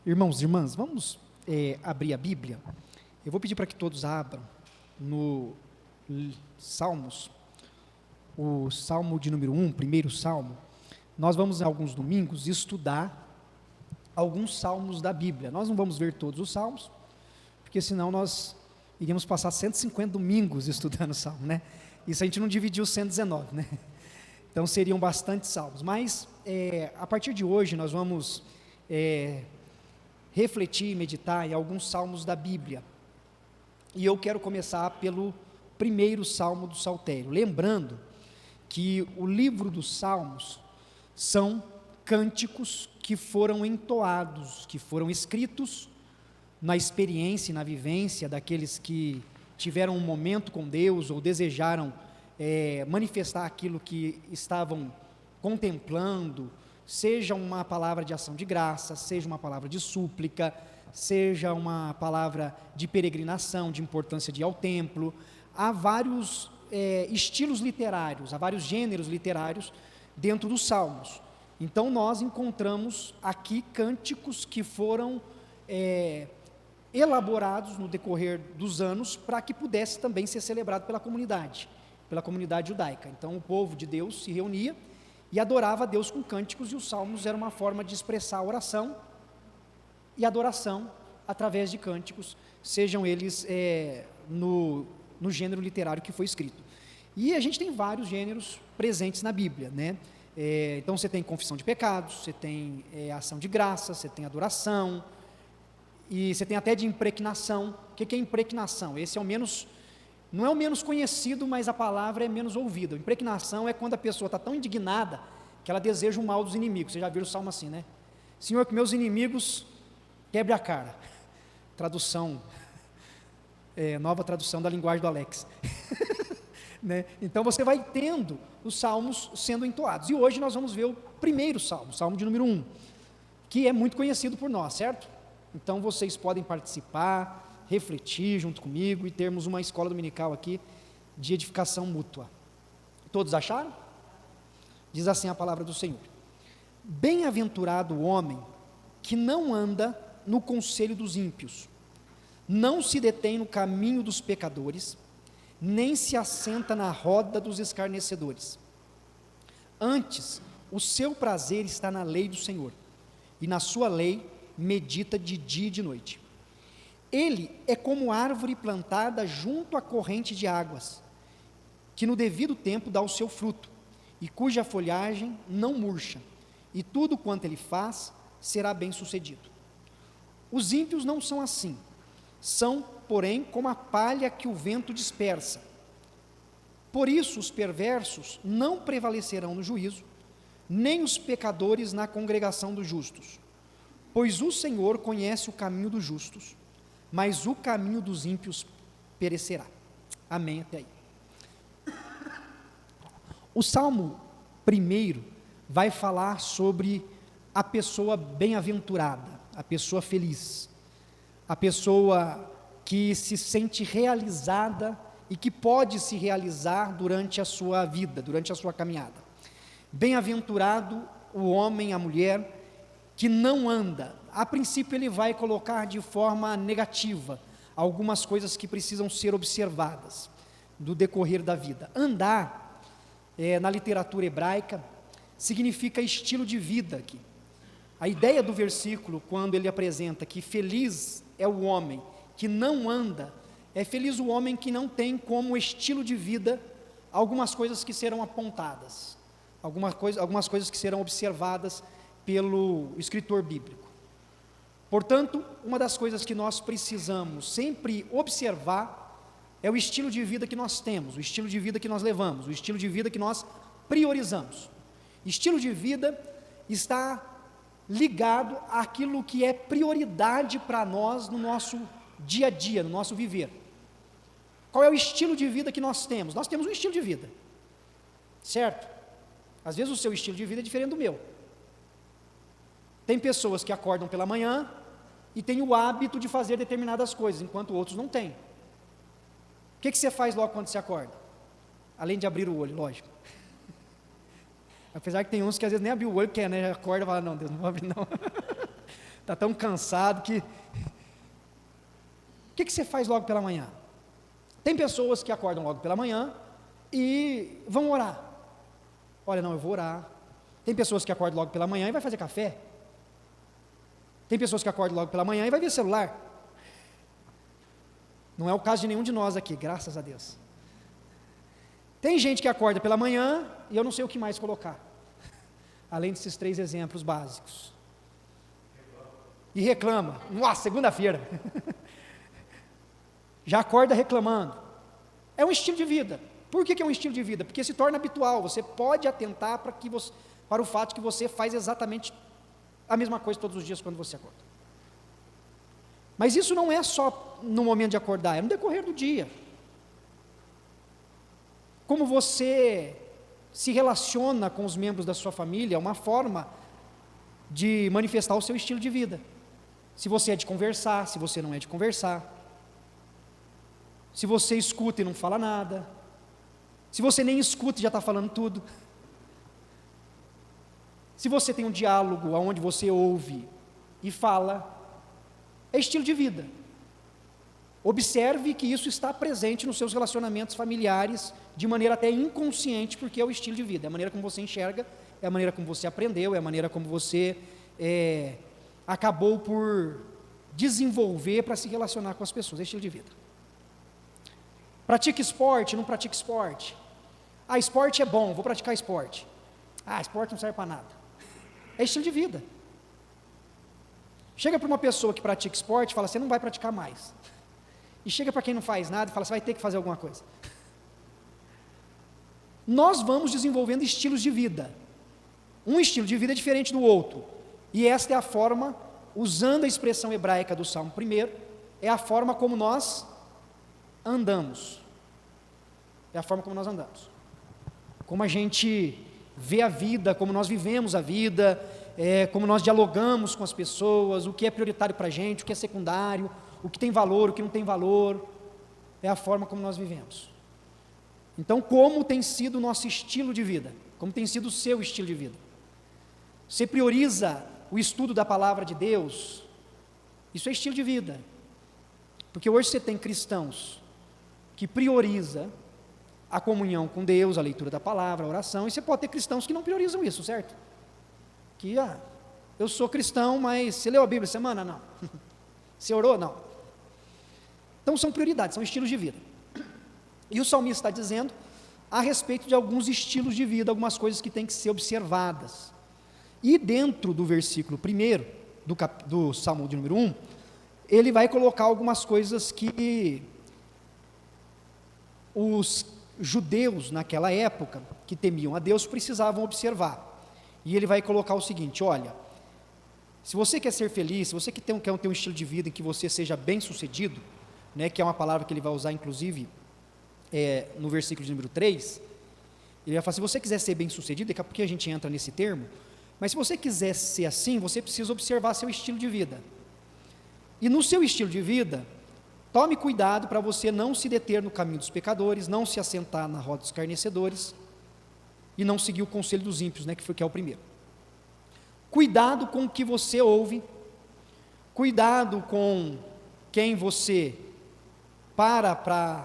Irmãos e irmãs, vamos abrir a Bíblia. Eu vou pedir para que todos abram no Salmos, o Salmo de número 1, primeiro Salmo. Nós vamos, em alguns domingos, estudar alguns salmos da Bíblia. Nós não vamos ver todos os salmos, porque senão nós iríamos passar 150 domingos estudando o salmo, né? Isso a gente não dividiu 119, né? Então seriam bastantes salmos. Mas, a partir de hoje, nós vamos refletir e meditar em alguns salmos da Bíblia. E eu quero começar pelo primeiro salmo do Saltério, lembrando que o livro dos salmos são cânticos que foram entoados, que foram escritos na experiência e na vivência daqueles que tiveram um momento com Deus ou desejaram manifestar aquilo que estavam contemplando, seja uma palavra de ação de graça, seja uma palavra de súplica, seja uma palavra de peregrinação, de importância de ir ao templo. Há vários estilos literários, há vários gêneros literários dentro dos salmos. Então nós encontramos aqui cânticos que foram elaborados no decorrer dos anos para que pudesse também ser celebrado pela comunidade judaica. Então o povo de Deus se reunia e adorava a Deus com cânticos, e os salmos eram uma forma de expressar a oração e adoração através de cânticos, sejam eles no gênero literário que foi escrito. E a gente tem vários gêneros presentes na Bíblia, né? Então você tem confissão de pecados, você tem ação de graça, você tem adoração, e você tem até de impregnação. O que é impregnação? Esse é o menos... Não é o menos conhecido, mas a palavra é menos ouvida. Impregnação é quando a pessoa está tão indignada que ela deseja o mal dos inimigos. Você já viu o salmo assim, né? Senhor, que meus inimigos quebre a cara. Tradução, nova tradução da linguagem do Alex. Né? Então você vai tendo os salmos sendo entoados. E hoje nós vamos ver o primeiro salmo, salmo de número 1, que é muito conhecido por nós, certo? Então vocês podem participar, refletir junto comigo e termos uma escola dominical aqui de edificação mútua. Todos acharam? Diz assim a palavra do Senhor: bem-aventurado o homem que não anda no conselho dos ímpios, não se detém no caminho dos pecadores, nem se assenta na roda dos escarnecedores. Antes, o seu prazer está na lei do Senhor, e na sua lei medita de dia e de noite. Ele é como árvore plantada junto à corrente de águas, que no devido tempo dá o seu fruto, e cuja folhagem não murcha, e tudo quanto ele faz será bem sucedido. Os ímpios não são assim, são, porém, como a palha que o vento dispersa. Por isso os perversos não prevalecerão no juízo, nem os pecadores na congregação dos justos. Pois o Senhor conhece o caminho dos justos, mas o caminho dos ímpios perecerá. Amém até aí. O Salmo 1 vai falar sobre a pessoa bem-aventurada, a pessoa feliz, a pessoa que se sente realizada e que pode se realizar durante a sua vida, durante a sua caminhada. Bem-aventurado o homem, a mulher, que não anda. A princípio ele vai colocar de forma negativa algumas coisas que precisam ser observadas do decorrer da vida. Andar, na literatura hebraica, significa estilo de vida aqui. A ideia do versículo, quando ele apresenta que feliz é o homem que não anda, é feliz o homem que não tem como estilo de vida algumas coisas que serão apontadas, algumas coisas que serão observadas pelo escritor bíblico. Portanto, uma das coisas que nós precisamos sempre observar é o estilo de vida que nós temos, o estilo de vida que nós levamos, o estilo de vida que nós priorizamos. Estilo de vida está ligado àquilo que é prioridade para nós no nosso dia a dia, no nosso viver. Qual é o estilo de vida que nós temos? Nós temos um estilo de vida, certo? Às vezes o seu estilo de vida é diferente do meu. Tem pessoas que acordam pela manhã e têm o hábito de fazer determinadas coisas, enquanto outros não têm. O que você faz logo quando você acorda? Além de abrir o olho, lógico. Apesar que tem uns que às vezes nem abrir o olho quer, né? Acorda e fala, não, Deus, não vou abrir não. está tão cansado que... O que você faz logo pela manhã? Tem pessoas que acordam logo pela manhã e vão orar. Olha, não, eu vou orar. Tem pessoas que acordam logo pela manhã e vai fazer café. Tem pessoas que acordam logo pela manhã e vai ver celular. Não é o caso de nenhum de nós aqui, graças a Deus. Tem gente que acorda pela manhã e eu não sei o que mais colocar, além desses 3 exemplos básicos. E reclama. Nossa, segunda-feira. Já acorda reclamando. É um estilo de vida. Por que é um estilo de vida? Porque se torna habitual. Você pode atentar para o fato de que você faz exatamente a mesma coisa todos os dias quando você acorda. Mas isso não é só no momento de acordar, é no decorrer do dia. Como você se relaciona com os membros da sua família é uma forma de manifestar o seu estilo de vida. Se você é de conversar, se você não é de conversar. Se você escuta e não fala nada. Se você nem escuta e já está falando tudo. Se você tem um diálogo onde você ouve e fala, é estilo de vida. Observe que isso está presente nos seus relacionamentos familiares de maneira até inconsciente, porque é o estilo de vida, é a maneira como você enxerga, é a maneira como você aprendeu, é a maneira como você acabou por desenvolver para se relacionar com as pessoas, é estilo de vida. Pratica esporte, não pratica esporte. Ah, esporte é bom, vou praticar esporte. Ah, esporte não serve para nada. É estilo de vida. Chega para uma pessoa que pratica esporte e fala, você não vai praticar mais. E chega para quem não faz nada e fala, você vai ter que fazer alguma coisa. Nós vamos desenvolvendo estilos de vida. Um estilo de vida é diferente do outro. E esta é a forma, usando a expressão hebraica do Salmo 1, é a forma como nós andamos. É a forma como nós andamos. Como a gente vê a vida, como nós vivemos a vida, como nós dialogamos com as pessoas, o que é prioritário para a gente, o que é secundário, o que tem valor, o que não tem valor, é a forma como nós vivemos. Então, como tem sido o nosso estilo de vida? Como tem sido o seu estilo de vida? Você prioriza o estudo da palavra de Deus? Isso é estilo de vida. Porque hoje você tem cristãos que prioriza a comunhão com Deus, a leitura da palavra, a oração, e você pode ter cristãos que não priorizam isso, certo? Que, eu sou cristão, mas você leu a Bíblia essa semana? Não. Você orou? Não. Então são prioridades, são estilos de vida. E o salmista está dizendo a respeito de alguns estilos de vida, algumas coisas que têm que ser observadas. E dentro do versículo 1 do Salmo de número 1, ele vai colocar algumas coisas que os judeus naquela época, que temiam a Deus, precisavam observar. E ele vai colocar o seguinte, olha, se você quer ser feliz, se você quer ter um estilo de vida em que você seja bem sucedido, né, que é uma palavra que ele vai usar inclusive no versículo de número 3, ele vai falar, se você quiser ser bem sucedido, daqui a pouco a gente entra nesse termo, mas se você quiser ser assim, você precisa observar seu estilo de vida. E no seu estilo de vida, tome cuidado para você não se deter no caminho dos pecadores, não se assentar na roda dos escarnecedores, e não seguir o conselho dos ímpios, né, que é o primeiro. Cuidado com o que você ouve, cuidado com quem você para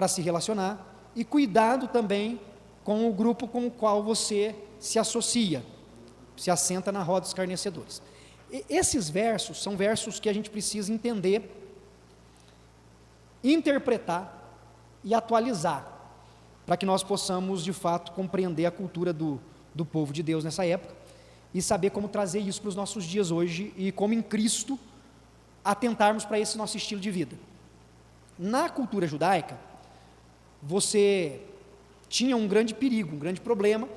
se relacionar, e cuidado também com o grupo com o qual você se associa, se assenta na roda dos escarnecedores. Esses versos são versos que a gente precisa entender, interpretar e atualizar, para que nós possamos de fato compreender a cultura do povo de Deus nessa época, e saber como trazer isso para os nossos dias hoje, e como em Cristo atentarmos para esse nosso estilo de vida. Na cultura judaica, você tinha um grande perigo, um grande problema,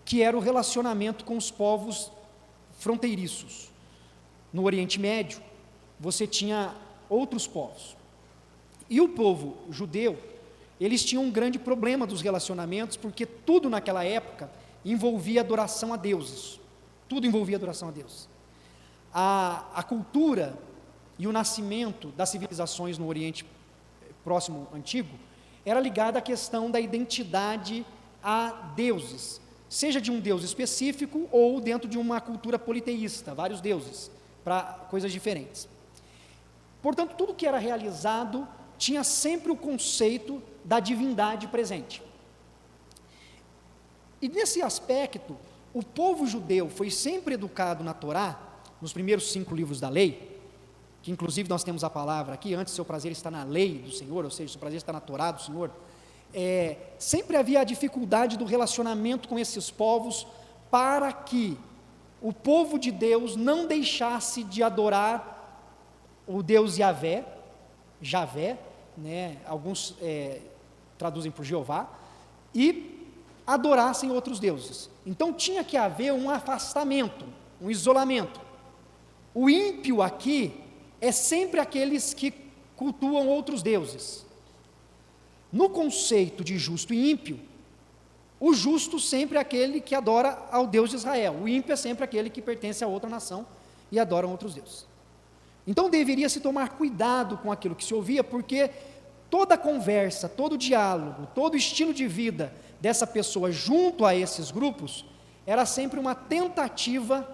que era o relacionamento com os povos fronteiriços. No Oriente Médio, você tinha outros povos. E o povo judeu, eles tinham um grande problema dos relacionamentos, porque tudo naquela época envolvia adoração a deuses. Tudo envolvia adoração a Deus. A cultura e o nascimento das civilizações no Oriente Próximo Antigo era ligada à questão da identidade a deuses, seja de um Deus específico ou dentro de uma cultura politeísta, vários deuses, para coisas diferentes. Portanto, tudo que era realizado tinha sempre o conceito da divindade presente. E nesse aspecto, o povo judeu foi sempre educado na Torá, nos primeiros 5 livros da lei, que inclusive nós temos a palavra aqui, antes seu prazer está na lei do Senhor, ou seja, seu prazer está na Torá do Senhor. Sempre havia a dificuldade do relacionamento com esses povos, para que o povo de Deus não deixasse de adorar o Deus Javé, né, alguns traduzem por Jeová, e adorassem outros deuses. Então tinha que haver um afastamento, um isolamento. O ímpio aqui é sempre aqueles que cultuam outros deuses. No conceito de justo e ímpio, o justo sempre é aquele que adora ao Deus de Israel, o ímpio é sempre aquele que pertence a outra nação e adora outros deuses. Então deveria se tomar cuidado com aquilo que se ouvia, porque toda conversa, todo diálogo, todo estilo de vida dessa pessoa junto a esses grupos, era sempre uma tentativa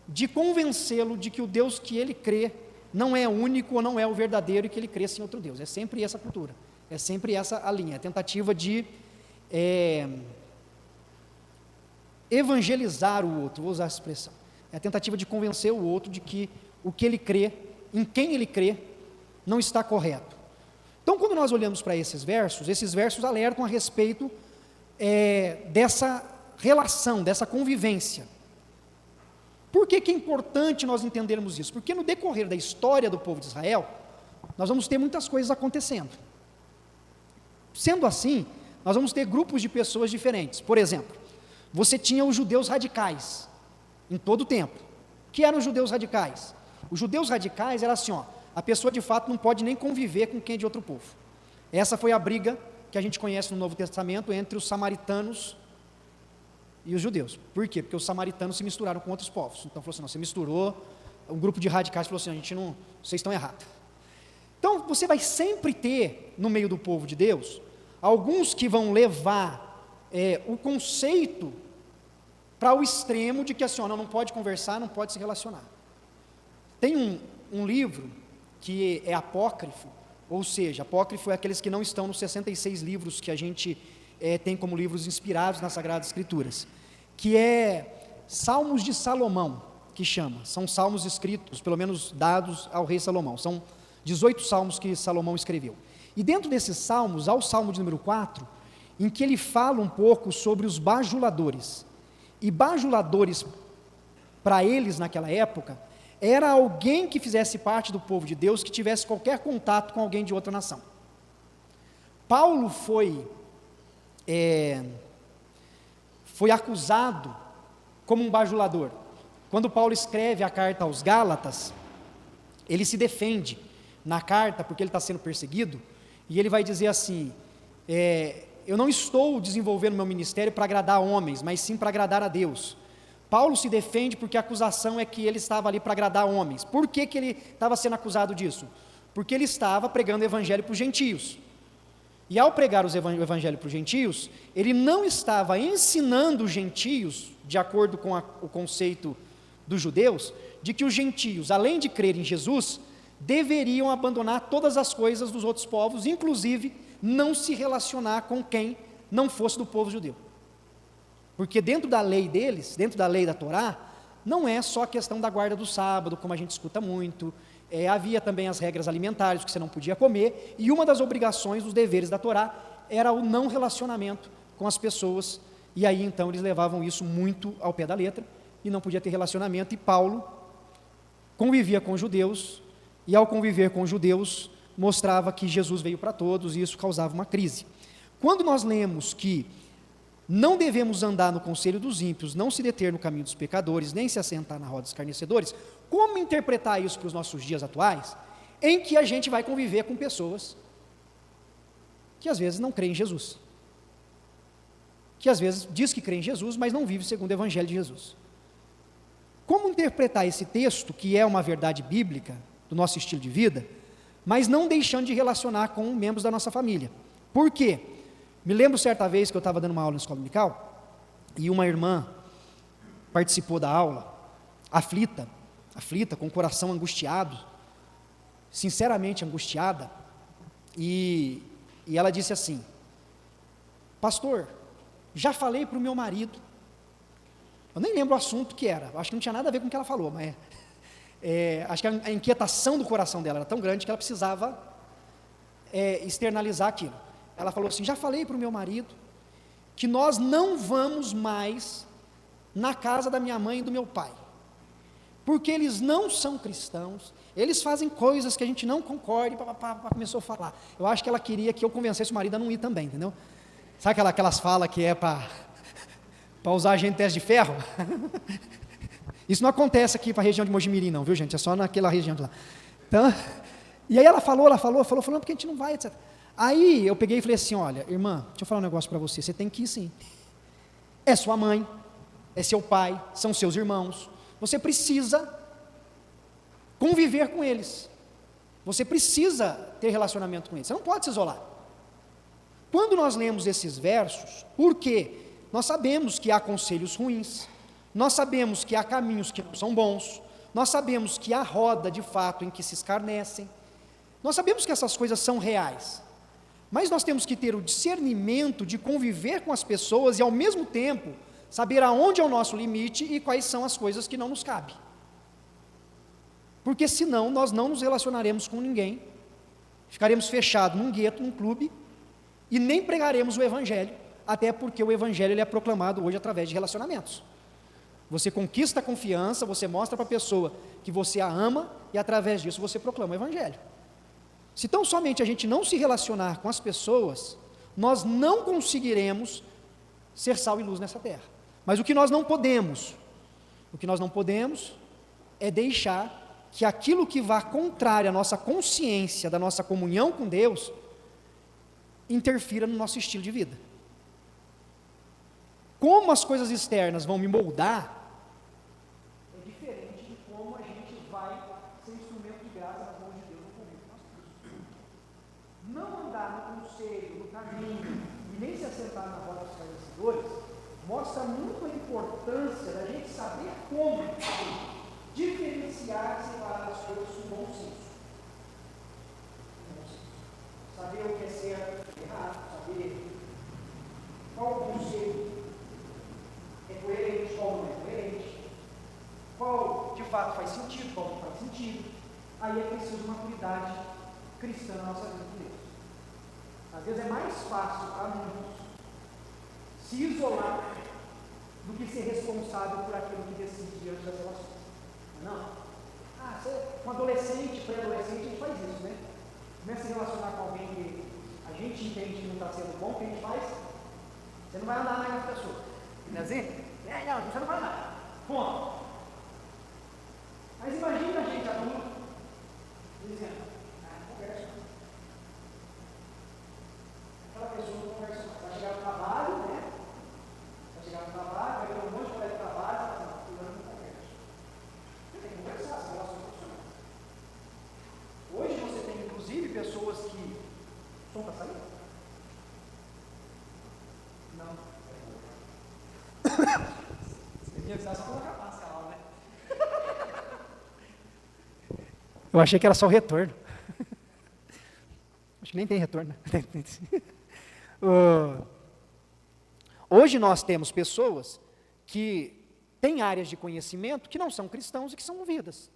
de convencê-lo de que o Deus que ele crê não é único ou não é o verdadeiro e que ele cresce em outro Deus. É sempre essa cultura, é sempre essa a linha, a tentativa de evangelizar o outro, vou usar essa expressão, é a tentativa de convencer o outro de que o que ele crê, em quem ele crê, não está correto. Então, quando nós olhamos para esses versos alertam a respeito dessa relação, dessa convivência. Por que é importante nós entendermos isso? Porque no decorrer da história do povo de Israel, nós vamos ter muitas coisas acontecendo. Sendo assim, nós vamos ter grupos de pessoas diferentes. Por exemplo, você tinha os judeus radicais, em todo o tempo. O que eram os judeus radicais? Os judeus radicais eram assim, a pessoa de fato não pode nem conviver com quem é de outro povo. Essa foi a briga que a gente conhece no Novo Testamento entre os samaritanos e os judeus. Por quê? Porque os samaritanos se misturaram com outros povos. Então falou assim, não, você misturou, um grupo de radicais falou assim, vocês estão errados. Então você vai sempre ter, no meio do povo de Deus, alguns que vão levar o conceito para o extremo de que assim, não pode conversar, não pode se relacionar. Tem um livro que é apócrifo, ou seja, apócrifo é aqueles que não estão nos 66 livros que a gente tem como livros inspirados nas Sagradas Escrituras, que é Salmos de Salomão, que chama, são salmos escritos, pelo menos dados ao rei Salomão, são 18 salmos que Salomão escreveu, e dentro desses salmos, há o salmo de número 4, em que ele fala um pouco sobre os bajuladores, e bajuladores, para eles naquela época, era alguém que fizesse parte do povo de Deus, que tivesse qualquer contato com alguém de outra nação. Paulo foi acusado como um bajulador. Quando Paulo escreve a carta aos Gálatas, ele se defende na carta, porque ele está sendo perseguido, e ele vai dizer assim, eu não estou desenvolvendo meu ministério para agradar homens, mas sim para agradar a Deus. Paulo se defende porque a acusação é que ele estava ali para agradar homens. Por que ele estava sendo acusado disso? Porque ele estava pregando o evangelho para os gentios. E ao pregar o evangelho para os gentios, ele não estava ensinando os gentios, de acordo com o conceito dos judeus, de que os gentios, além de crer em Jesus, deveriam abandonar todas as coisas dos outros povos, inclusive não se relacionar com quem não fosse do povo judeu. Porque dentro da lei deles, dentro da lei da Torá, não é só a questão da guarda do sábado, como a gente escuta muito, havia também as regras alimentares, que você não podia comer, e uma das obrigações, dos deveres da Torá, era o não relacionamento com as pessoas, e aí então eles levavam isso muito ao pé da letra, e não podia ter relacionamento, e Paulo convivia com os judeus, e ao conviver com os judeus, mostrava que Jesus veio para todos, e isso causava uma crise. Quando nós lemos que não devemos andar no conselho dos ímpios, não se deter no caminho dos pecadores, nem se assentar na roda dos escarnecedores, como interpretar isso para os nossos dias atuais, em que a gente vai conviver com pessoas que às vezes não creem em Jesus, que às vezes diz que crê em Jesus, mas não vive segundo o evangelho de Jesus. Como interpretar esse texto, que é uma verdade bíblica, do nosso estilo de vida, mas não deixando de relacionar com membros da nossa família? Por quê? Me lembro certa vez que eu estava dando uma aula na escola dominical, e uma irmã participou da aula, aflita, com o coração angustiado, sinceramente angustiada, e ela disse assim: pastor, já falei para o meu marido, eu nem lembro o assunto que era, acho que não tinha nada a ver com o que ela falou, mas acho que a inquietação do coração dela era tão grande que ela precisava externalizar aquilo. Ela falou assim: já falei para o meu marido que nós não vamos mais na casa da minha mãe e do meu pai, porque eles não são cristãos, eles fazem coisas que a gente não concorda, e começou a falar. Eu acho que ela queria que eu convencesse o marido a não ir também, entendeu? Sabe aquelas falas que é para usar a gente teste de ferro? Isso não acontece aqui para a região de Mojimirim não, viu gente? É só naquela região de lá. Então, e aí ela falou, porque a gente não vai, etc. Aí eu peguei e falei assim: olha, irmã, deixa eu falar um negócio para você tem que ir sim. É sua mãe, é seu pai, são seus irmãos, você precisa conviver com eles, você precisa ter relacionamento com eles, você não pode se isolar. Quando nós lemos esses versos, porque nós sabemos que há conselhos ruins, nós sabemos que há caminhos que não são bons, nós sabemos que há roda de fato em que se escarnecem, nós sabemos que essas coisas são reais, mas nós temos que ter o discernimento de conviver com as pessoas e ao mesmo tempo saber aonde é o nosso limite e quais são as coisas que não nos cabem, porque senão nós não nos relacionaremos com ninguém, ficaremos fechados num gueto, num clube, e nem pregaremos o Evangelho, até porque o Evangelho ele é proclamado hoje através de relacionamentos. Você conquista a confiança, você mostra para a pessoa que você a ama, e através disso você proclama o Evangelho. Se tão somente a gente não se relacionar com as pessoas, nós não conseguiremos ser sal e luz nessa terra. Mas o que nós não podemos é deixar que aquilo que vá contrário à nossa consciência, da nossa comunhão com Deus, interfira no nosso estilo de vida. Como as coisas externas vão me moldar, é diferente de como a gente vai ser instrumento de graça nas mãos de Deus no convívio com nós. Não andar no conselho, no caminho, e nem se assentar na roda dos esclarecedores, mostra muito a importância da gente saber como diferenciar e separar as coisas com bom senso. Saber o que é certo, errado, saber qual conselho é coerente, qual não é coerente, qual de fato faz sentido, qual não faz sentido. Aí é preciso maturidade cristã na nossa vida com Deus. Às vezes é mais fácil para muitos se isolar do que ser responsável por aquilo que decide diante das relações. Não? Com adolescente, pré-adolescente, a gente faz isso, né? Começa a se relacionar com alguém que a gente entende que não está sendo bom, o que a gente faz? Você não vai andar mais com a pessoa. Não é assim? Não, você não vai andar. Ponto. Mas imagina a gente adulto dizendo: conversa. Aquela pessoa não conversa mais. Vai chegar no trabalho, né? Vai ter um monte de colega de trabalho, fulano não conversa. Você tem que conversar, as relações profissionais. Hoje você tem inclusive pessoas que. O som está saindo? Não. Você devia avisar só colocar a máscara lá, né? Eu achei que era só o retorno. Acho que nem tem retorno. Hoje nós temos pessoas que têm áreas de conhecimento que não são cristãos e que são movidas,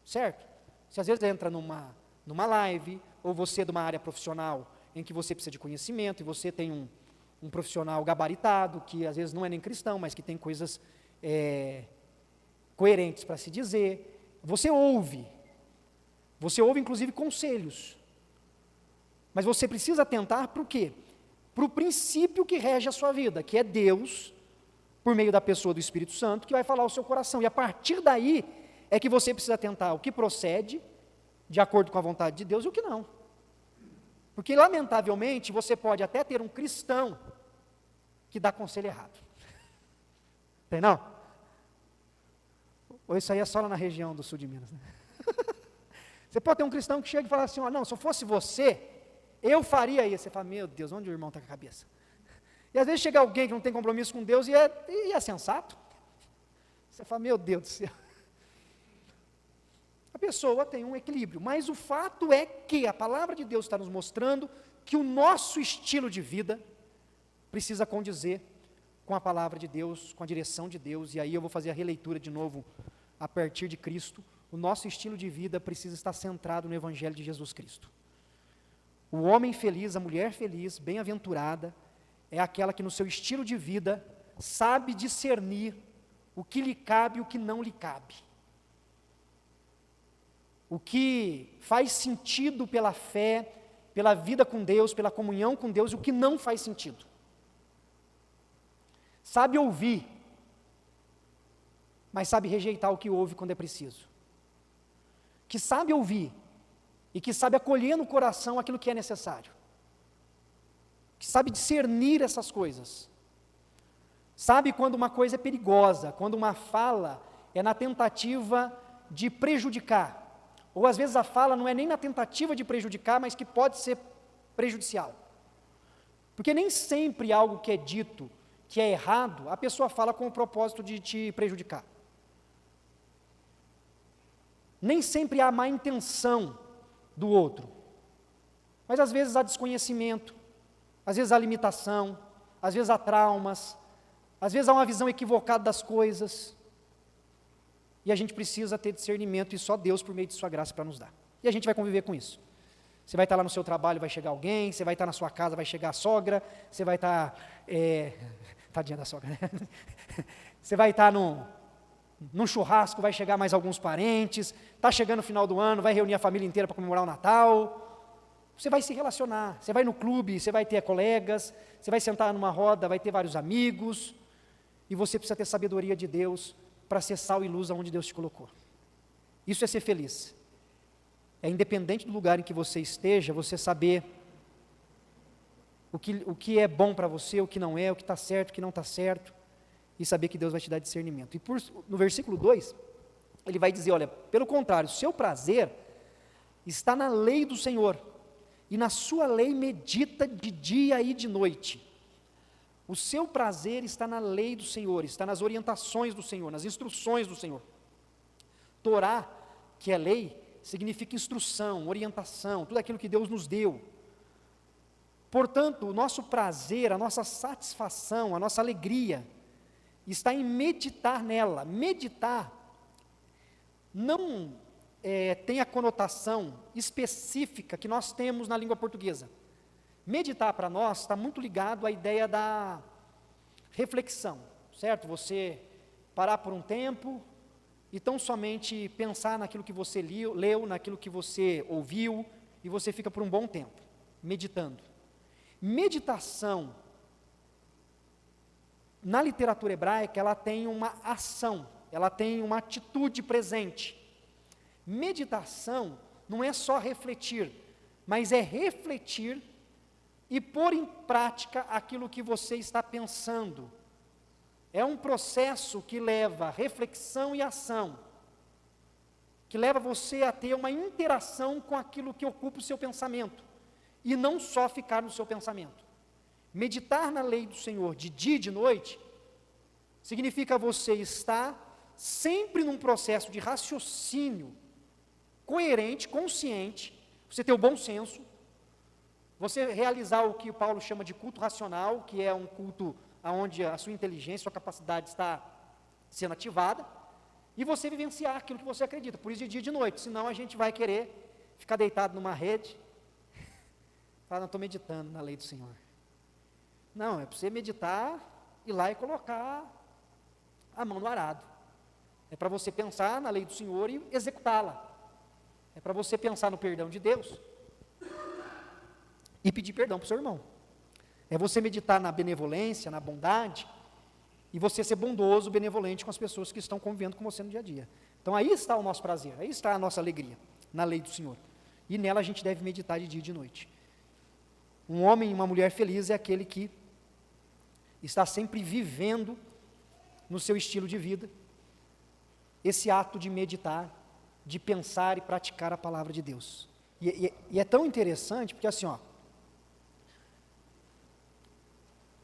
certo? Você às vezes entra numa live, ou você é de uma área profissional em que você precisa de conhecimento, e você tem um profissional gabaritado, que às vezes não é nem cristão, mas que tem coisas coerentes para se dizer. Você ouve inclusive conselhos, mas você precisa atentar para o quê? Para o princípio que rege a sua vida, que é Deus, por meio da pessoa do Espírito Santo, que vai falar ao seu coração, e a partir daí é que você precisa atentar o que procede de acordo com a vontade de Deus e o que não. Porque, lamentavelmente, você pode até ter um cristão que dá conselho errado. Tem não? Ou isso aí é só lá na região do sul de Minas, né? Você pode ter um cristão que chega e fala assim: não, se eu fosse você, eu faria isso. Você fala: meu Deus, onde o irmão está com a cabeça? E às vezes chega alguém que não tem compromisso com Deus e é sensato. Você fala, meu Deus do céu. A pessoa tem um equilíbrio, mas o fato é que a palavra de Deus está nos mostrando que o nosso estilo de vida precisa condizer com a palavra de Deus, com a direção de Deus, e aí eu vou fazer a releitura de novo a partir de Cristo. O nosso estilo de vida precisa estar centrado no Evangelho de Jesus Cristo. O homem feliz, a mulher feliz, bem-aventurada, é aquela que no seu estilo de vida sabe discernir o que lhe cabe e o que não lhe cabe. O que faz sentido pela fé, pela vida com Deus, pela comunhão com Deus, e o que não faz sentido. Sabe ouvir, mas sabe rejeitar o que ouve quando é preciso. Que sabe ouvir e que sabe acolher no coração aquilo que é necessário. Que sabe discernir essas coisas. Sabe quando uma coisa é perigosa, quando uma fala é na tentativa de prejudicar. Ou às vezes a fala não é nem na tentativa de prejudicar, mas que pode ser prejudicial. Porque nem sempre algo que é dito, que é errado, a pessoa fala com o propósito de te prejudicar. Nem sempre há má intenção do outro. Mas às vezes há desconhecimento, às vezes há limitação, às vezes há traumas, às vezes há uma visão equivocada das coisas. E a gente precisa ter discernimento, e só Deus, por meio de sua graça, para nos dar. E a gente vai conviver com isso. Você vai estar lá no seu trabalho, vai chegar alguém, você vai estar na sua casa, vai chegar a sogra, você vai estar... tadinha da sogra, né? Você vai estar num churrasco, vai chegar mais alguns parentes, está chegando o final do ano, vai reunir a família inteira para comemorar o Natal. Você vai se relacionar, você vai no clube, você vai ter colegas, você vai sentar numa roda, vai ter vários amigos, e você precisa ter sabedoria de Deus para ser sal e luz aonde Deus te colocou. Isso é ser feliz. É independente do lugar em que você esteja, você saber o que é bom para você, o que não é, o que está certo, o que não está certo, e saber que Deus vai te dar discernimento. E no versículo 2, ele vai dizer, olha, pelo contrário, seu prazer está na lei do Senhor, e na sua lei medita de dia e de noite. O seu prazer está na lei do Senhor, está nas orientações do Senhor, nas instruções do Senhor. Torá, que é lei, significa instrução, orientação, tudo aquilo que Deus nos deu. Portanto, o nosso prazer, a nossa satisfação, a nossa alegria, está em meditar nela. Meditar não tem a conotação específica que nós temos na língua portuguesa. Meditar para nós está muito ligado à ideia da reflexão, certo? Você parar por um tempo e tão somente pensar naquilo que você leu, naquilo que você ouviu, e você fica por um bom tempo, meditando. Meditação, na literatura hebraica, ela tem uma ação, ela tem uma atitude presente. Meditação não é só refletir, mas é refletir e pôr em prática aquilo que você está pensando. É um processo que leva reflexão e ação, que leva você a ter uma interação com aquilo que ocupa o seu pensamento, e não só ficar no seu pensamento. Meditar na lei do Senhor de dia e de noite, significa você estar sempre num processo de raciocínio coerente, consciente, você ter o bom senso, você realizar o que o Paulo chama de culto racional, que é um culto onde a sua inteligência, sua capacidade está sendo ativada, e você vivenciar aquilo que você acredita, por isso de dia e de noite, senão a gente vai querer ficar deitado numa rede, falar, não, estou meditando na lei do Senhor. Não, é para você meditar, ir lá e colocar a mão no arado. É para você pensar na lei do Senhor e executá-la. É para você pensar no perdão de Deus e pedir perdão para o seu irmão. É você meditar na benevolência, na bondade, e você ser bondoso, benevolente com as pessoas que estão convivendo com você no dia a dia. Então aí está o nosso prazer, aí está a nossa alegria, na lei do Senhor. E nela a gente deve meditar de dia e de noite. Um homem e uma mulher feliz é aquele que está sempre vivendo no seu estilo de vida, esse ato de meditar, de pensar e praticar a palavra de Deus. E é tão interessante, porque assim,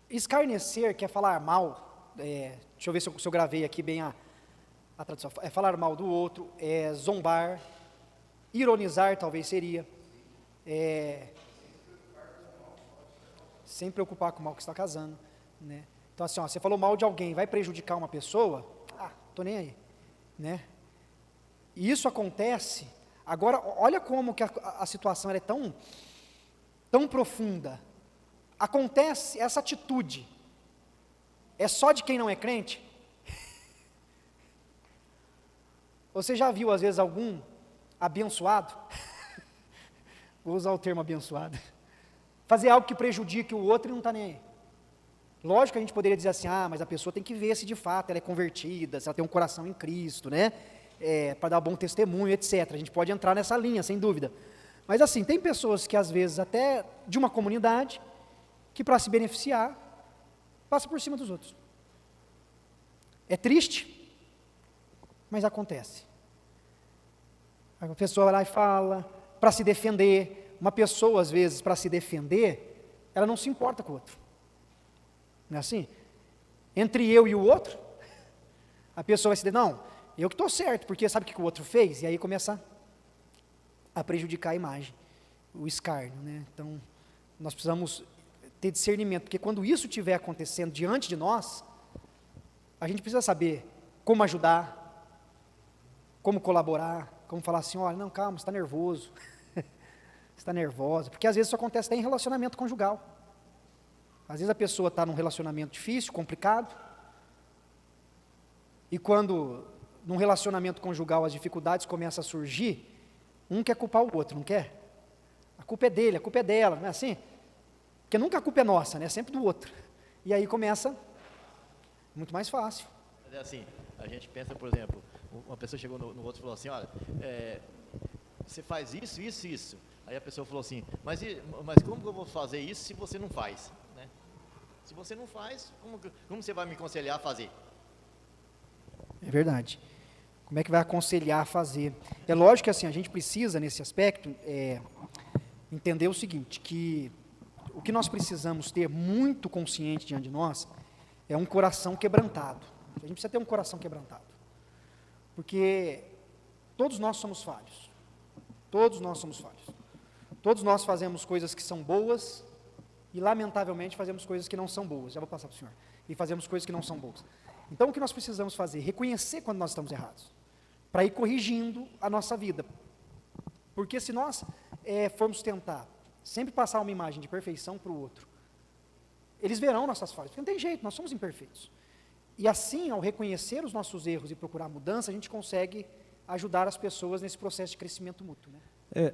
Escarnecer quer falar mal, deixa eu ver se eu gravei aqui bem a tradução, é falar mal do outro, é zombar, ironizar talvez seria, sem preocupar com o mal que está causando, né? Então assim, você falou mal de alguém, vai prejudicar uma pessoa? Tô nem aí, né? E isso acontece, agora olha como que a situação é tão profunda. Acontece, essa atitude é só de quem não é crente? Você já viu às vezes algum abençoado, vou usar o termo abençoado, fazer algo que prejudique o outro e não está nem aí? Lógico que a gente poderia dizer assim, mas a pessoa tem que ver se de fato ela é convertida, se ela tem um coração em Cristo, né? Para dar bom testemunho, etc. A gente pode entrar nessa linha, sem dúvida. Mas assim, tem pessoas que às vezes até de uma comunidade, que para se beneficiar, passa por cima dos outros. É triste, mas acontece. A pessoa vai lá e fala, para se defender. Uma pessoa, às vezes, para se defender, ela não se importa com o outro. Não é assim? Entre eu e o outro, a pessoa vai se dizer, não, eu que estou certo, porque sabe o que o outro fez? E aí começa a prejudicar a imagem, o escárnio, né? Então, nós precisamos ter discernimento, porque quando isso estiver acontecendo diante de nós, a gente precisa saber como ajudar, como colaborar, como falar assim, olha, não, calma, você está nervoso, você está nervosa, porque às vezes isso acontece até em relacionamento conjugal. Às vezes a pessoa está num relacionamento difícil, complicado, e quando num relacionamento conjugal as dificuldades começam a surgir, um quer culpar o outro, não quer? A culpa é dele, a culpa é dela, não é assim? Porque nunca a culpa é nossa, né? É sempre do outro. E aí começa muito mais fácil. Mas é assim, a gente pensa, por exemplo, uma pessoa chegou no outro e falou assim, olha, você faz isso, isso, isso. Aí a pessoa falou assim, mas como que eu vou fazer isso se você não faz? Né? Se você não faz, como você vai me aconselhar a fazer? É verdade. Como é que vai aconselhar a fazer? É lógico que assim, a gente precisa, nesse aspecto, entender o seguinte, que o que nós precisamos ter muito consciente diante de nós é um coração quebrantado. A gente precisa ter um coração quebrantado. Porque todos nós somos falhos. Todos nós somos falhos. Todos nós fazemos coisas que são boas e, lamentavelmente, fazemos coisas que não são boas. Já vou passar para o senhor. E fazemos coisas que não são boas. Então, o que nós precisamos fazer? Reconhecer quando nós estamos errados, para ir corrigindo a nossa vida. Porque se nós formos tentar sempre passar uma imagem de perfeição para o outro, eles verão nossas falhas, porque não tem jeito, nós somos imperfeitos. E assim, ao reconhecer os nossos erros e procurar mudança, a gente consegue ajudar as pessoas nesse processo de crescimento mútuo, né?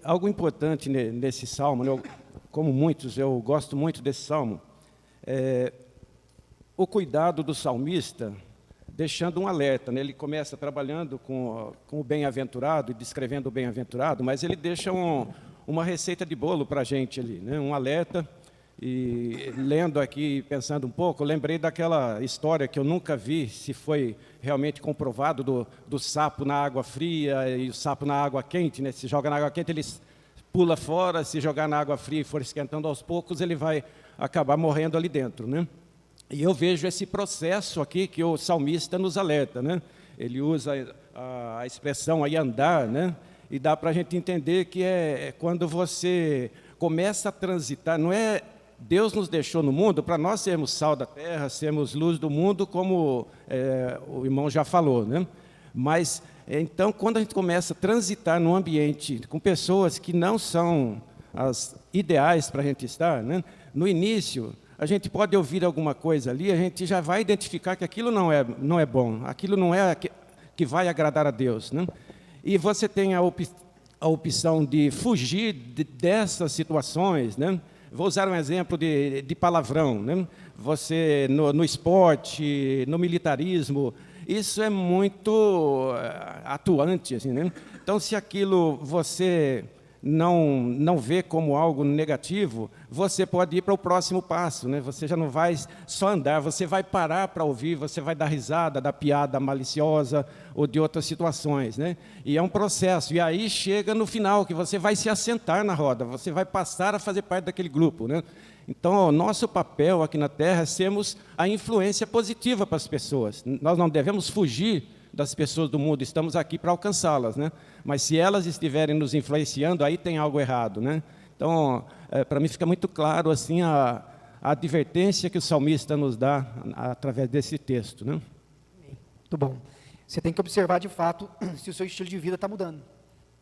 Algo importante nesse salmo, né, como muitos, eu gosto muito desse salmo, o cuidado do salmista, deixando um alerta, né? Ele começa trabalhando com o bem-aventurado, e descrevendo o bem-aventurado, mas ele deixa uma receita de bolo para a gente ali, né? Um alerta. E lendo aqui, pensando um pouco, lembrei daquela história que eu nunca vi se foi realmente comprovado do sapo na água fria e o sapo na água quente, né? Se joga na água quente, ele pula fora, se jogar na água fria e for esquentando aos poucos, ele vai acabar morrendo ali dentro, né? E eu vejo esse processo aqui que o salmista nos alerta, né? Ele usa a expressão aí andar, né? E dá para a gente entender que é quando você começa a transitar, não é... Deus nos deixou no mundo para nós sermos sal da terra, sermos luz do mundo, como o irmão já falou, né? Mas, então, quando a gente começa a transitar num ambiente com pessoas que não são as ideais para a gente estar, né? No início, a gente pode ouvir alguma coisa ali, a gente já vai identificar que aquilo não é bom, aquilo não é que vai agradar a Deus, né? E você tem a opção de fugir dessas situações, né? Vou usar um exemplo de palavrão, né? Você, no esporte, no militarismo, isso é muito atuante, assim, né? Então, se aquilo você não vê como algo negativo, você pode ir para o próximo passo, né? Você já não vai só andar, você vai parar para ouvir, você vai dar risada da piada maliciosa ou de outras situações, né? E é um processo, e aí chega no final, que você vai se assentar na roda, você vai passar a fazer parte daquele grupo, né? Então, o nosso papel aqui na Terra é sermos a influência positiva para as pessoas. Nós não devemos fugir das pessoas do mundo, estamos aqui para alcançá-las, né? Mas se elas estiverem nos influenciando, aí tem algo errado, né? Então, para mim fica muito claro assim a advertência que o salmista nos dá através desse texto, né? Muito bom. Você tem que observar de fato se o seu estilo de vida está mudando,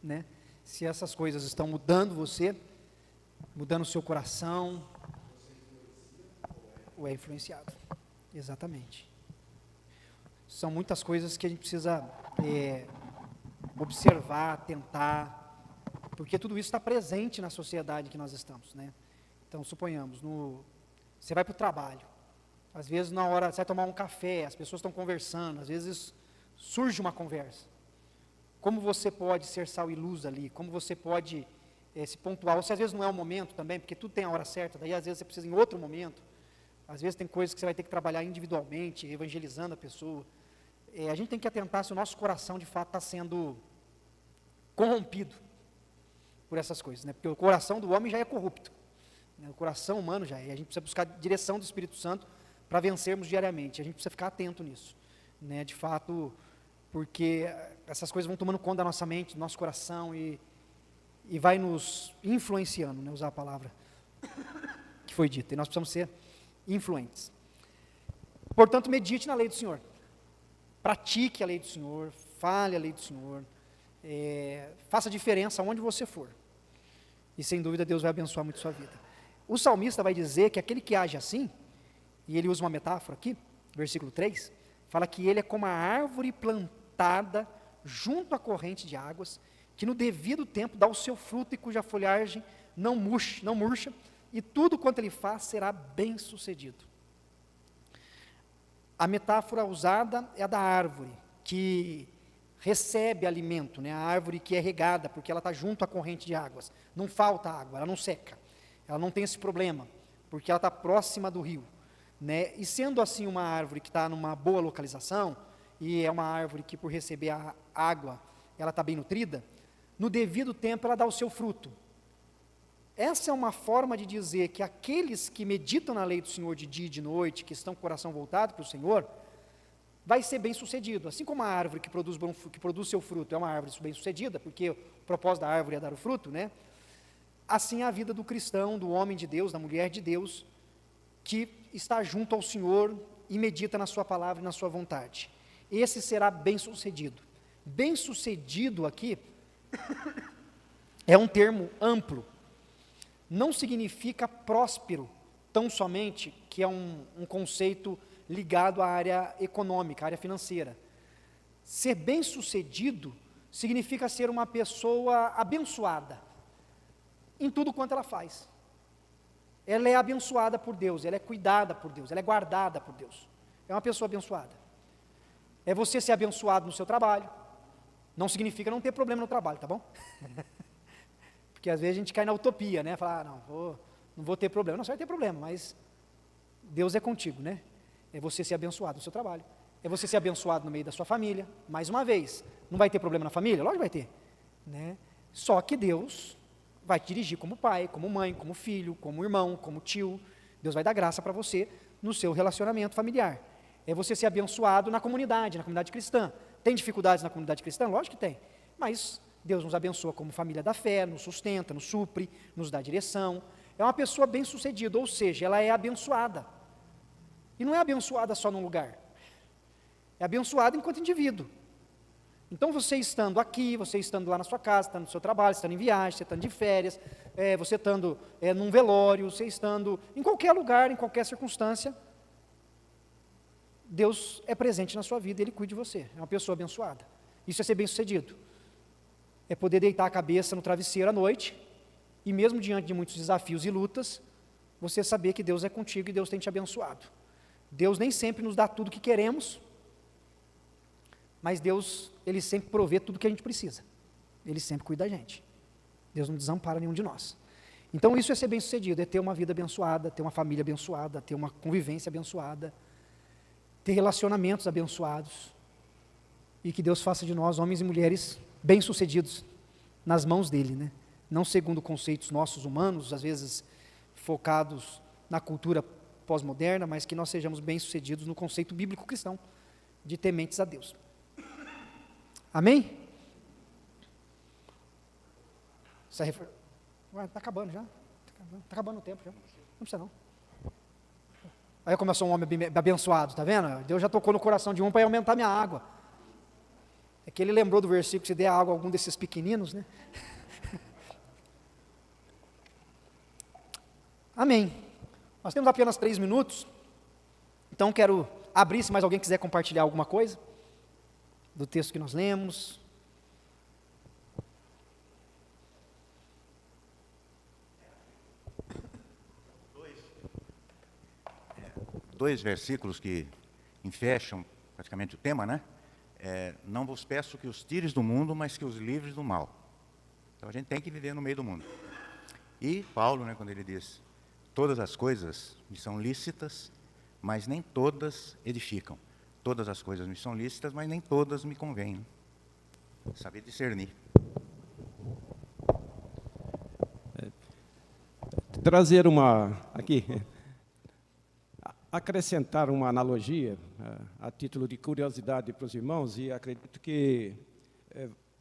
né? Se essas coisas estão mudando você, mudando o seu coração, ou é influenciado. Exatamente. São muitas coisas que a gente precisa observar, tentar, porque tudo isso está presente na sociedade que nós estamos, né? Então, suponhamos, você vai para o trabalho, às vezes na hora você vai tomar um café, as pessoas estão conversando, às vezes surge uma conversa. Como você pode ser sal e luz ali? Como você pode se pontuar? Ou se às vezes não é o momento também, porque tudo tem a hora certa, daí às vezes você precisa em outro momento. Às vezes tem coisas que você vai ter que trabalhar individualmente, evangelizando a pessoa. A gente tem que atentar se o nosso coração de fato está sendo corrompido por essas coisas, né? Porque o coração do homem já é corrupto, né? O coração humano já é, a gente precisa buscar a direção do Espírito Santo para vencermos diariamente, a gente precisa ficar atento nisso, né? De fato, porque essas coisas vão tomando conta da nossa mente, do nosso coração e vai nos influenciando, né? Usar a palavra que foi dita, e nós precisamos ser influentes. Portanto, medite na lei do Senhor. Pratique a lei do Senhor, fale a lei do Senhor, faça diferença onde você for. E sem dúvida Deus vai abençoar muito a sua vida. O salmista vai dizer que aquele que age assim, e ele usa uma metáfora aqui, versículo 3, fala que ele é como a árvore plantada junto à corrente de águas, que no devido tempo dá o seu fruto e cuja folhagem não murcha, e tudo quanto ele faz será bem sucedido. A metáfora usada é a da árvore, que recebe alimento, né? A árvore que é regada, porque ela está junto à corrente de águas. Não falta água, ela não seca. Ela não tem esse problema, porque ela está próxima do rio, né? E sendo assim uma árvore que está numa boa localização, e é uma árvore que por receber a água, ela está bem nutrida, no devido tempo ela dá o seu fruto. Essa é uma forma de dizer que aqueles que meditam na lei do Senhor de dia e de noite, que estão com o coração voltado para o Senhor, vai ser bem sucedido. Assim como a árvore que produz seu fruto é uma árvore bem sucedida, porque o propósito da árvore é dar o fruto, né? Assim é a vida do cristão, do homem de Deus, da mulher de Deus, que está junto ao Senhor e medita na sua palavra e na sua vontade. Esse será bem sucedido. Bem sucedido aqui é um termo amplo. Não significa próspero, tão somente, que é um conceito ligado à área econômica, à área financeira. Ser bem-sucedido significa ser uma pessoa abençoada em tudo quanto ela faz. Ela é abençoada por Deus, ela é cuidada por Deus, ela é guardada por Deus. É uma pessoa abençoada. É você ser abençoado no seu trabalho. Não significa não ter problema no trabalho, tá bom? Porque às vezes a gente cai na utopia, né? Falar, não vou ter problema. Não, você vai ter problema, mas Deus é contigo, né? É você ser abençoado no seu trabalho. É você ser abençoado no meio da sua família. Mais uma vez, não vai ter problema na família? Lógico que vai ter, né? Só que Deus vai te dirigir como pai, como mãe, como filho, como irmão, como tio. Deus vai dar graça para você no seu relacionamento familiar. É você ser abençoado na comunidade cristã. Tem dificuldades na comunidade cristã? Lógico que tem, mas Deus nos abençoa como família da fé, nos sustenta, nos supre, nos dá direção. É uma pessoa bem-sucedida, ou seja, ela é abençoada. E não é abençoada só num lugar. É abençoada enquanto indivíduo. Então, você estando aqui, você estando lá na sua casa, estando no seu trabalho, estando em viagem, você estando de férias, você estando num velório, você estando em qualquer lugar, em qualquer circunstância, Deus é presente na sua vida, Ele cuida de você. É uma pessoa abençoada. Isso é ser bem-sucedido. É poder deitar a cabeça no travesseiro à noite, e mesmo diante de muitos desafios e lutas, você saber que Deus é contigo e Deus tem te abençoado. Deus nem sempre nos dá tudo o que queremos, mas Deus, Ele sempre provê tudo o que a gente precisa. Ele sempre cuida da gente. Deus não desampara nenhum de nós. Então isso é ser bem-sucedido, é ter uma vida abençoada, ter uma família abençoada, ter uma convivência abençoada, ter relacionamentos abençoados, e que Deus faça de nós homens e mulheres bem-sucedidos nas mãos dele, né? Não segundo conceitos nossos humanos, às vezes focados na cultura pós-moderna, mas que nós sejamos bem-sucedidos no conceito bíblico cristão de tementes a Deus. Amém? Está acabando já. Está acabando o tempo já. Não precisa não. Aí começou um homem abençoado, está vendo? Deus já tocou no coração de um para aumentar minha água. É que ele lembrou do versículo, se der água a algum desses pequeninos, né? Amém. Nós temos apenas 3 minutos, então quero abrir, se mais alguém quiser compartilhar alguma coisa do texto que nós lemos. Dois versículos que fecham praticamente o tema, né? Não vos peço que os tires do mundo, mas que os livres do mal. Então a gente tem que viver no meio do mundo. E Paulo, né, quando ele diz, todas as coisas me são lícitas, mas nem todas edificam. Todas as coisas me são lícitas, mas nem todas me convêm. Né? Saber discernir. Trazer acrescentar uma analogia, a título de curiosidade para os irmãos, e acredito que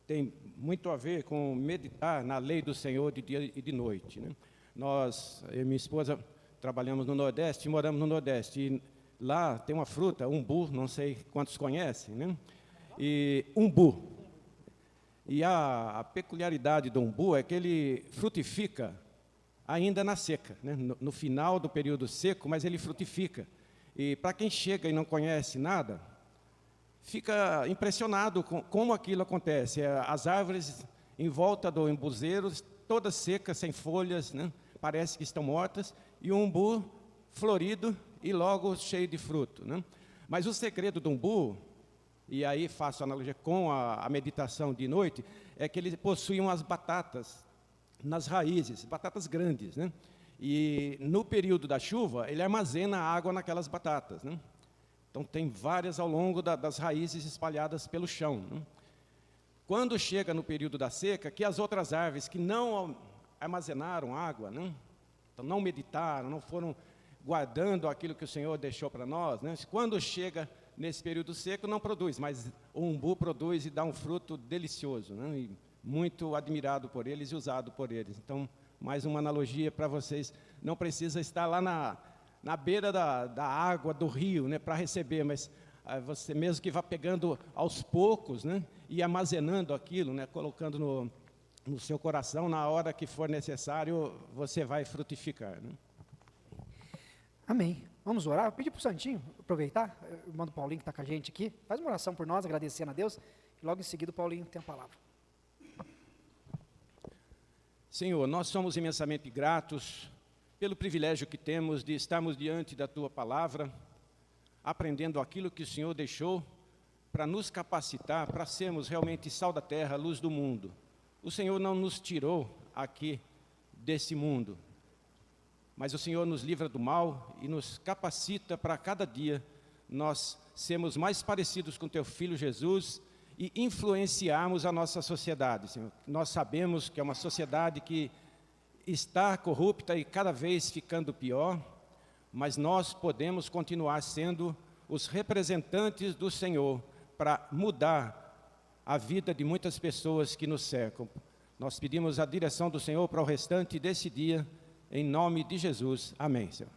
tem muito a ver com meditar na lei do Senhor de dia e de noite. Né? Nós, eu e minha esposa, trabalhamos no Nordeste, moramos no Nordeste, e lá tem uma fruta, umbu, não sei quantos conhecem, né? E umbu. E a peculiaridade do umbu é que ele frutifica ainda na seca, né? No final do período seco, mas ele frutifica. E para quem chega e não conhece nada, fica impressionado com como aquilo acontece. As árvores em volta do umbuzeiro, todas secas, sem folhas, né? Parece que estão mortas, e o umbu florido e logo cheio de fruto. Né? Mas o segredo do umbu, e aí faço analogia com a meditação de noite, é que ele possui umas batatas nas raízes, batatas grandes, né? E no período da chuva, ele armazena água naquelas batatas, né? Então tem várias ao longo das raízes espalhadas pelo chão, né? Quando chega no período da seca, que as outras árvores que não armazenaram água, né? Então não meditaram, não foram guardando aquilo que o Senhor deixou para nós, né? Quando chega nesse período seco, não produz, mas o umbu produz e dá um fruto delicioso, né? E muito admirado por eles e usado por eles. Então, mais uma analogia para vocês, não precisa estar lá na beira da água, do rio, né, para receber, mas você mesmo que vá pegando aos poucos, né, e armazenando aquilo, né, colocando no seu coração, na hora que for necessário, você vai frutificar. Né? Amém. Vamos orar? Eu pedi para o Santinho aproveitar, o irmão do Paulinho que está com a gente aqui, faz uma oração por nós, agradecendo a Deus, e logo em seguida o Paulinho tem a palavra. Senhor, nós somos imensamente gratos pelo privilégio que temos de estarmos diante da Tua Palavra, aprendendo aquilo que o Senhor deixou para nos capacitar, para sermos realmente sal da terra, luz do mundo. O Senhor não nos tirou aqui desse mundo, mas o Senhor nos livra do mal e nos capacita para cada dia nós sermos mais parecidos com Teu Filho Jesus e influenciarmos a nossa sociedade, Senhor. Nós sabemos que é uma sociedade que está corrupta e cada vez ficando pior, mas nós podemos continuar sendo os representantes do Senhor para mudar a vida de muitas pessoas que nos cercam. Nós pedimos a direção do Senhor para o restante desse dia, em nome de Jesus. Amém, Senhor.